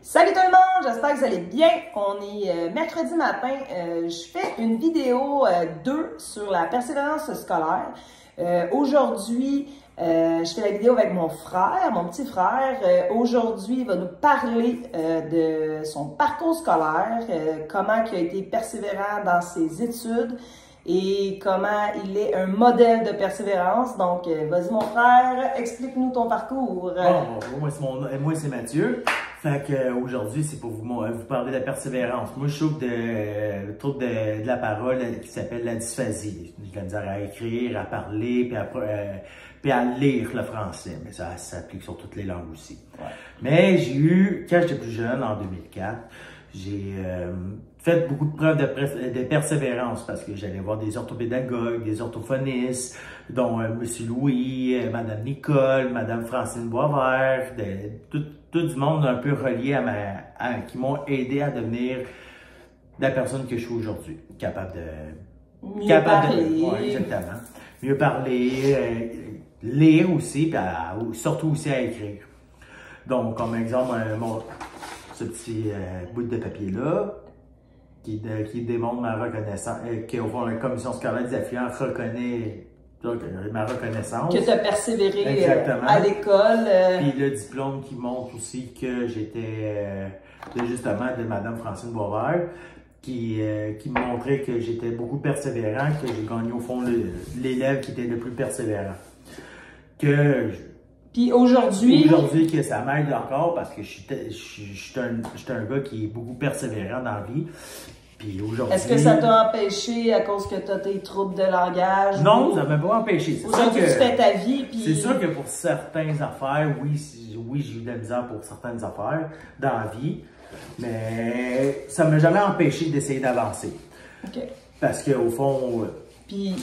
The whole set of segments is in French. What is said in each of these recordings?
Salut tout le monde, j'espère que vous allez bien. On est mercredi matin. Je fais une vidéo 2 sur la persévérance scolaire. Aujourd'hui, je fais la vidéo avec mon frère, mon petit frère. Aujourd'hui, il va nous parler de son parcours scolaire, comment il a été persévérant dans ses études et comment il est un modèle de persévérance. Donc, vas-y mon frère, explique-nous ton parcours. Moi c'est Mathieu. Fait que aujourd'hui, c'est pour vous parler de la persévérance. Moi, je trouve trouve de la parole qui s'appelle la dysphasie. J'ai de la misère à écrire, à parler, puis à lire le français. Mais ça s'applique sur toutes les langues aussi. Ouais. Mais j'ai eu, quand j'étais plus jeune, en 2004, j'ai fait beaucoup de preuves de persévérance parce que j'allais voir des orthopédagogues, des orthophonistes, dont M. Louis, Mme Nicole, Mme Francine Boisvert, tout du monde un peu relié qui m'ont aidé à devenir la personne que je suis aujourd'hui. Capable de parler. Ouais, exactement. Mieux parler, lire aussi, puis surtout aussi à écrire. Donc, comme exemple, ce petit bout de papier-là, qui démontre ma reconnaissance, qu'au fond, la commission scolaire des affluents reconnaît ma reconnaissance. Que tu as persévéré à l'école. Puis le diplôme qui montre aussi que j'étais, justement, de Mme Francine Boisvert, qui me montrait que j'étais beaucoup persévérant, que j'ai gagné au fond l'élève qui était le plus persévérant. Puis aujourd'hui... Aujourd'hui, que ça m'aide encore parce que je suis un gars qui est beaucoup persévérant dans la vie. Puis aujourd'hui... Est-ce que ça t'a empêché à cause que tu as tes troubles de langage? Non, ça m'a pas empêché. Aujourd'hui, tu fais ta vie, puis... C'est sûr que pour certaines affaires, oui, j'ai eu de la misère pour certaines affaires dans la vie, mais ça m'a jamais empêché d'essayer d'avancer. OK. Parce qu'au fond, puis...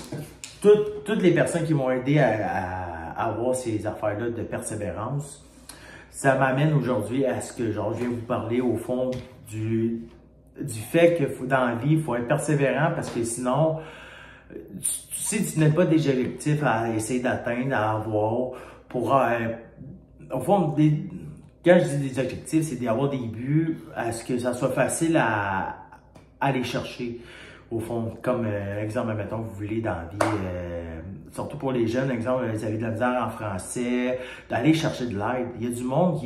toutes les personnes qui m'ont aidé à avoir ces affaires-là de persévérance, ça m'amène aujourd'hui à ce que je viens vous parler au fond du fait que dans la vie, il faut être persévérant parce que sinon, si tu n'as pas des objectifs à essayer d'atteindre, à avoir, au fond, quand je dis des objectifs, c'est d'avoir des buts, à ce que ça soit facile à aller chercher. Au fond, comme exemple, mettons, vous voulez dans la vie, surtout pour les jeunes, exemple, vous avez de la misère en français, d'aller chercher de l'aide. Il y a du monde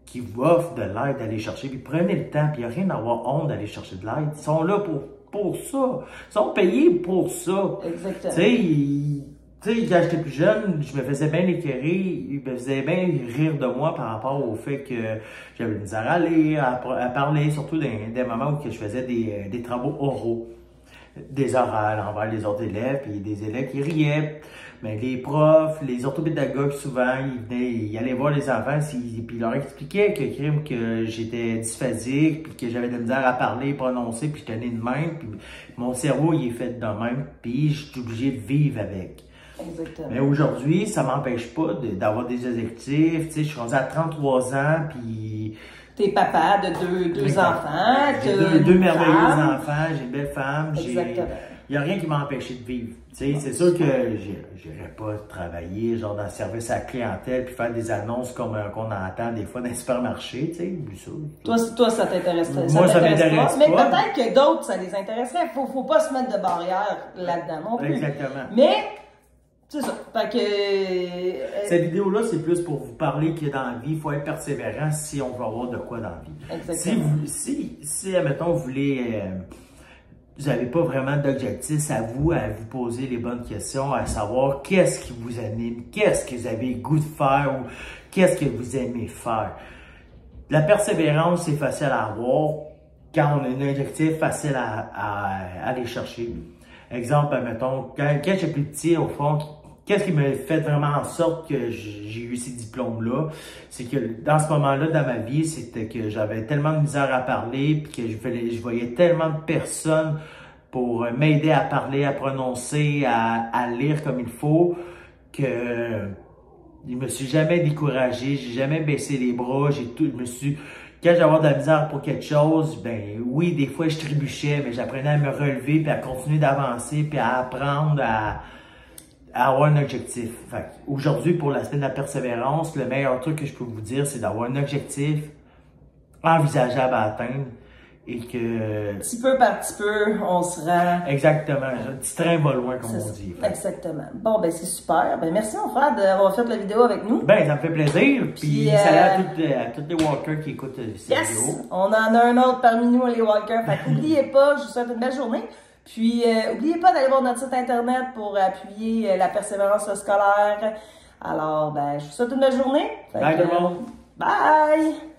qui vous offre de l'aide d'aller chercher, puis prenez le temps, puis il n'y a rien à avoir honte d'aller chercher de l'aide. Ils sont là pour ça. Ils sont payés pour ça. Exactement. Tu sais, quand j'étais plus jeune, je me faisais bien écœurer, je me faisais bien rire de moi par rapport au fait que j'avais de la misère à lire, à parler, surtout des moments où je faisais des travaux oraux. Des orales envers les autres élèves, puis des élèves qui riaient. Mais les profs, les orthopédagogues, souvent, ils allaient voir les enfants, puis ils leur expliquaient que j'étais dysphasique, puis que j'avais de la misère à parler, prononcer, puis j'étais né de même, puis mon cerveau, il est fait de même, puis je suis obligé de vivre avec. Exactement. Mais aujourd'hui, ça m'empêche pas d'avoir des objectifs. Tu sais, je suis rendu à 33 ans, puis... T'es papa de deux enfants. J'ai deux merveilleux enfants, j'ai une belle femme. Exactement. Il n'y a rien qui m'a empêché de vivre. C'est sûr que j'irais pas travailler genre dans le service à la clientèle puis faire des annonces comme qu'on entend des fois dans les supermarchés, tu sais, Toi, ça t'intéresse pas. Moi, ça m'intéresse pas. Mais peut-être que d'autres, ça les intéresserait. Faut pas se mettre de barrière là-dedans non plus. Exactement. Mais... c'est ça. Fait que... Cette vidéo-là, c'est plus pour vous parler que dans la vie, il faut être persévérant si on veut avoir de quoi dans la vie. Exactement. Si admettons, vous n'avez pas vraiment d'objectif, c'est à vous poser les bonnes questions, à savoir qu'est-ce qui vous anime, qu'est-ce que vous avez le goût de faire ou qu'est-ce que vous aimez faire. La persévérance, c'est facile à avoir quand on a un objectif facile à aller chercher. Exemple, mettons, quand j'étais plus petit, au fond, qu'est-ce qui m'a fait vraiment en sorte que j'ai eu ces diplômes-là? C'est que dans ce moment-là, dans ma vie, c'était que j'avais tellement de misère à parler, puis que je voyais tellement de personnes pour m'aider à parler, à prononcer, à lire comme il faut, que je me suis jamais découragé, j'ai jamais baissé les bras, quand j'avais de la misère pour quelque chose, ben oui, des fois je trébuchais, mais j'apprenais à me relever, puis à continuer d'avancer, puis à apprendre à avoir un objectif. Aujourd'hui, pour l'aspect de la persévérance, le meilleur truc que je peux vous dire, c'est d'avoir un objectif, envisageable à atteindre et que... Petit peu par petit peu, on se rend... Exactement. Un petit train va loin, comme on dit. Exactement. Bon, ben c'est super. Ben merci mon frère d'avoir fait la vidéo avec nous. Ben, ça me fait plaisir. Puis salut à tous les walkers qui écoutent cette vidéo. On en a un autre parmi nous, les walkers. Fait qu'oubliez pas, je vous souhaite une belle journée. Puis, n'oubliez pas d'aller voir notre site internet pour appuyer la persévérance scolaire. Alors, ben, je vous souhaite une belle journée. Bye tout le monde. Bye!